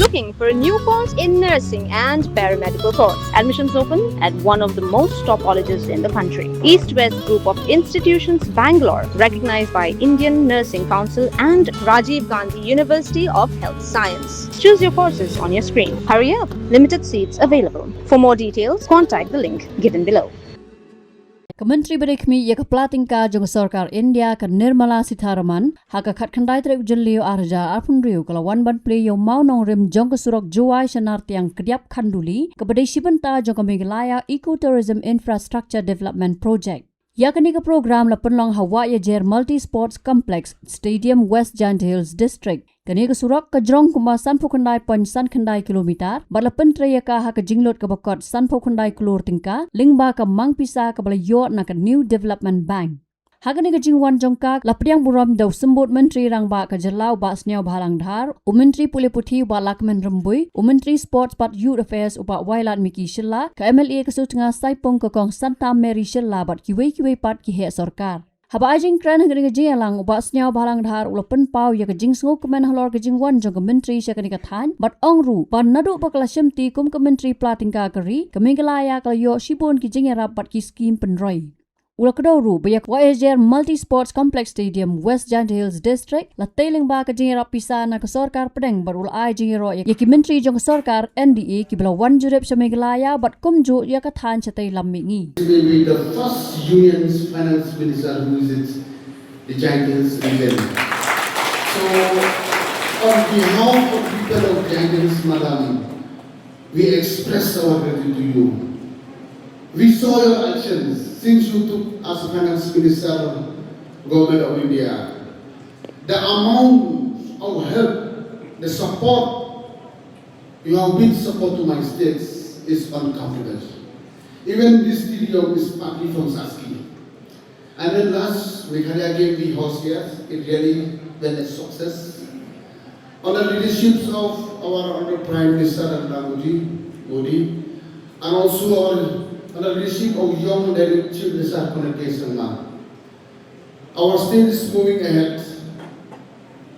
Looking for a new course in nursing and paramedical course? Admissions open at one of the most top colleges in the country. East-West Group of Institutions, Bangalore, recognized by Indian Nursing Council and Rajiv Gandhi University of Health Science. Choose your courses on your screen. Hurry up! Limited seats available. For more details, contact the link given below. Mentri berikmi ya keplatingka jong Sarkar India ke Nirmala Sitharaman haka khat khandai trek jelio arja arpun riu kalawan ban Plie yo mau nong rim jong ke Surok juai Nartiang kediap khanduli ke bedai sibenta jong ke Meghalaya Ecotourism Infrastructure Development Project. Ya kini ke program la penlong hawa ya jer Multi Sports Complex Stadium West Giant Hills District. Kini ke Surok ke jrong kuma sanpo khandai point san khandai kilometer bala pentre ya ka ha ke jinglot ke bakot sanpo khandai klor tingka lingba ke mang pisa ke bala yo na ke New Development Bank. Hagani ke jingwan jongka la priang buram daw sembut menteri rangba ke jelau ba sniaw balang dhar Myntri pule puthi ba lakmen rembui Myntri Sports But Youth Affairs upa wailat miki shilla ke MLA ke sutnga saipong ke kong Santa Mary shilla bat kiwei pat ki he sarkar. Haba ajing kran hagani ke jingalang upa sniaw balang dhar ulapen pau ya ke jing sngo kemen halor ke jingwan jong ke Myntri syakani ke than bat ongru ba nadu ba kala shimti kum ke Myntri platingka keri ke Meghalaya kala yo shibon ki jingarap bat ki scheme penroi. Ulakadoro bayak YSR Multi Sports Complex Stadium West Giant Hills District la tailing ba ka jingera pisa na ka sarkar pedeng barul ai jingero ya ki Myntri jong sarkar NDA ki bala wan jurep sa Meghalaya bat kumjo ya ka than sa tay lammingi. This will be the first union's finance minister who visits the Giant Hills region. So on behalf of people of Giant Hills, Madam, we express our gratitude to you. We saw your actions since you took as finance minister, government of India. The amount of help, the support you have been support to my states is uncountable. Even this stadium is partly from Saski. And then last Meghalaya gave the host here, it really been a success. Under leadership of our Honorable Prime Minister Modi, and also under leadership of young Chief Minister Communication. Our state is moving ahead.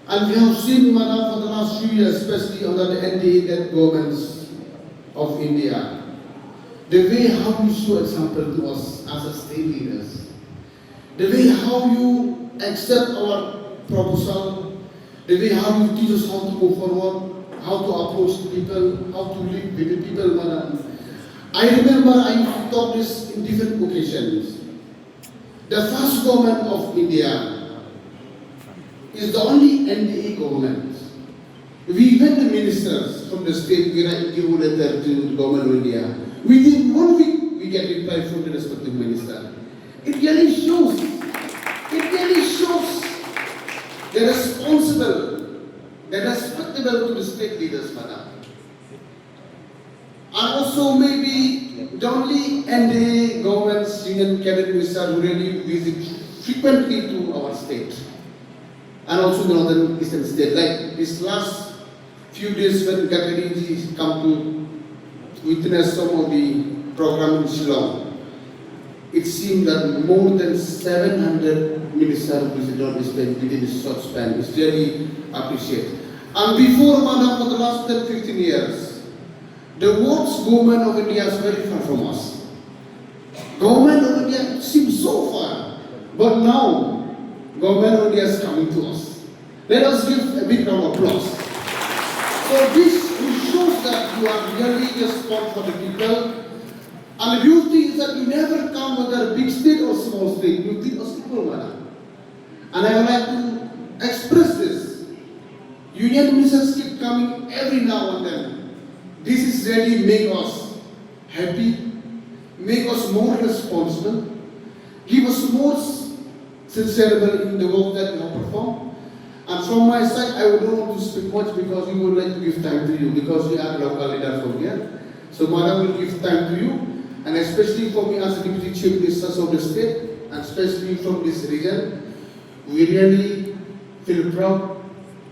And we have seen, Madam, for the last few years, especially under the NDA governments of India, the way how you show example to us as a state leaders, the way how you accept our proposal, the way how you teach us how to go forward, how to approach people, how to live with the people, Madam. I remember I taught this in different occasions. The first government of India is the only NDA government. We went the ministers from the state, we give a letter to the government of India. Within 1 week, we get reply from the respective minister. It really shows the responsible, the respectable to the state leaders, Madam. And also maybe the only NDA governments, union cabinet minister who really visit frequently to our state. And also the northern eastern state. Like this last few days when Kper come to witness some of the program in Shillong, it seemed that more than 700 ministers visited on this state within this short span. It's really appreciated. And before, Madam, for the last 10-15 years, the world's government of India is very far from us. Government of India seems so far, but now government of India is coming to us. Let us give a big round of applause. So this shows that you are really just spot for the people. And the beauty is that you never come whether a big state or small state. You think of simple manner. And I would like to express this. Union ministers keep coming every now and then. This is really make us happy, make us more responsible, give us more sincerity in the work that we have performed. And from my side, I don't want to speak much because we would like to give time to you because we are local leaders from here. So Madam will give time to you, and especially for me as a Deputy Chief Minister of the state, and especially from this region, we really feel proud.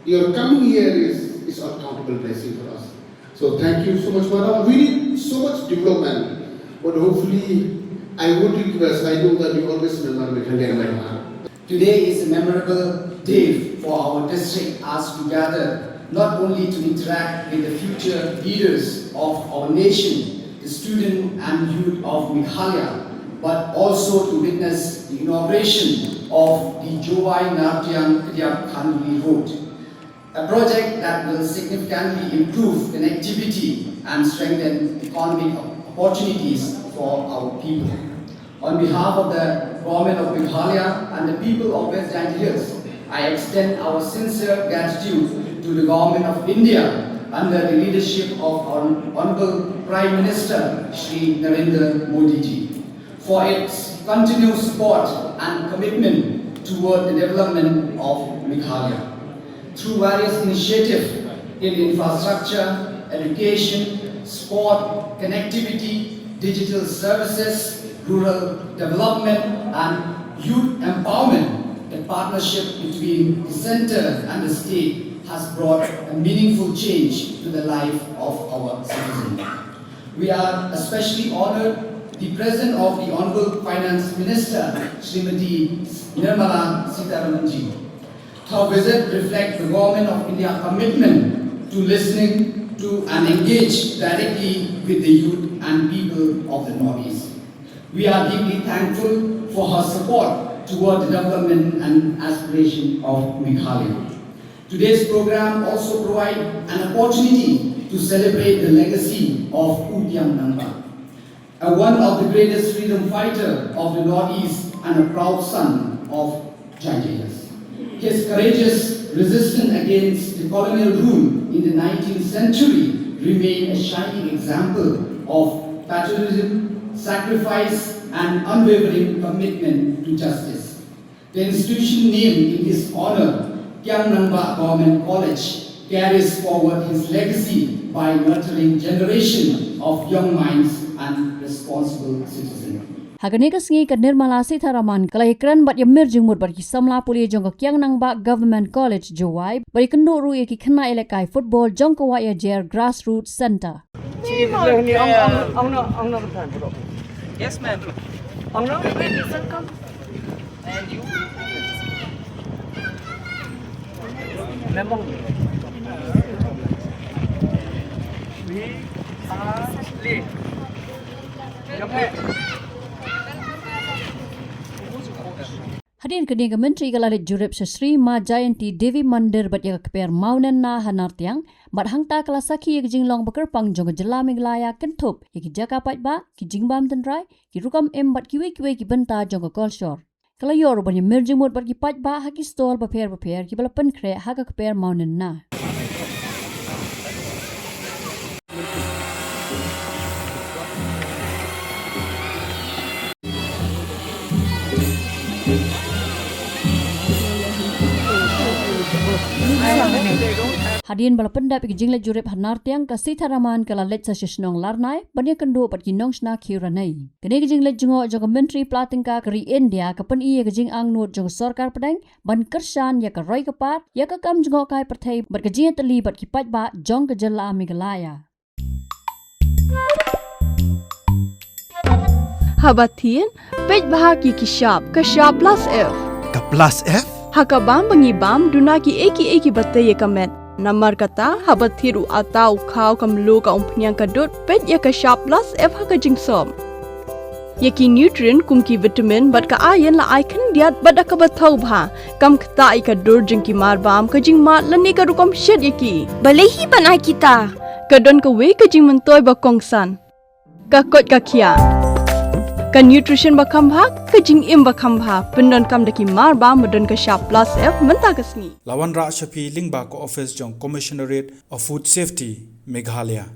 Your coming here is uncountable blessing for us. So thank you so much, Madam. We need so much development, but hopefully I would request, I know that you always remember Meghalaya. Today is a memorable day for our district as we gather not only to interact with the future leaders of our nation, the student and youth of Meghalaya, but also to witness the inauguration of the Nartiang Road, a project that will significantly improve connectivity and strengthen economic opportunities for our people. On behalf of the government of Meghalaya and the people of West Hills, I extend our sincere gratitude to the government of India under the leadership of our Honorable Prime Minister Shri Narendra Modi ji for its continued support and commitment toward the development of Meghalaya. Through various initiatives in infrastructure, education, sport, connectivity, digital services, rural development and youth empowerment, the partnership between the center and the state has brought a meaningful change to the life of our citizens. We are especially honored the presence of the Honorable Finance Minister, Srimati Nirmala Sitharaman ji. Her visit reflects the Government of India's commitment to listening to and engage directly with the youth and people of the Northeast. We are deeply thankful for her support toward the development and aspiration of Meghalaya. Today's program also provides an opportunity to celebrate the legacy of Utiang Nangba, one of the greatest freedom fighters of the Northeast and a proud son of Jngoh. His courageous resistance against the colonial rule in the 19th century remains a shining example of patriotism, sacrifice, and unwavering commitment to justice. The institution named in his honor, Kyang Nangba Government College, carries forward his legacy by nurturing generation of young minds and responsible citizens. Hagani kasingi ka Nirmala Sitharaman kalahikran bat yamir jingmut bat kisamla puli jongka Kyang Nangba Government College Jowai bari kendo ruye ki khna elekai football jongka waya jer grassroots center. Yes, ma'am. And you? We are Leit. Kper. Hadirin kini ke Myntri kalalit jurip Sri Ma Jayanti Devi Mandir bat ya Kper Mawbynna Nartiang bat hangta kala sakhi ya Jngoh bekerpang jong jela Meghalaya kentup ya ki jaka patba ki jingbam tenrai ki rukam bat ki we ki benta jong kolshor kala yor ban ya mirjimut bat ki patba ha ki stol paper ki balapan kre ha ka Kper Mawbynna. Hadirin bala pendap ki jinglet jurip Nartiang ka Sitharaman kala Leit sa Shillong Larnai banya kendo pat ki nongsna Kyrwoh. Kene ki jinglet Jngoh jong Myntri platingka kari India ka pen iya ka jing ang not jong sarkar pedang ban kersan ya ka roi Kper ya ka kam Jngoh kai perthai bat ka jing tali bat ki patba jong ka jela Meghalaya. Habatin pej bahagi ki shop plus F. Ka plus F? Hakabam bangibam duna ki eki batai ya kamet. Namar kata habathiru atau khau kamlu ka umpnyang kadut pet ya ka shop plus F ha ka jingsom. Yaki nutrient kum ki vitamin bat ka iron la icon diat bat ka bathau bha kam khata I ka dur jing ki marbam ka jing mat lani ka rukom shed yaki. Balehi banai kita. Ka don ka we ka jing mentoy ba kongsan. Ka kot ka kia. Ka nutrition ba khambha ka jing im ba khambha pendon kam daki marba medon ka shop plus F menta kasni. Lawan Ra Shafi Lingba ko office jong Commissionerate of Food Safety Meghalaya.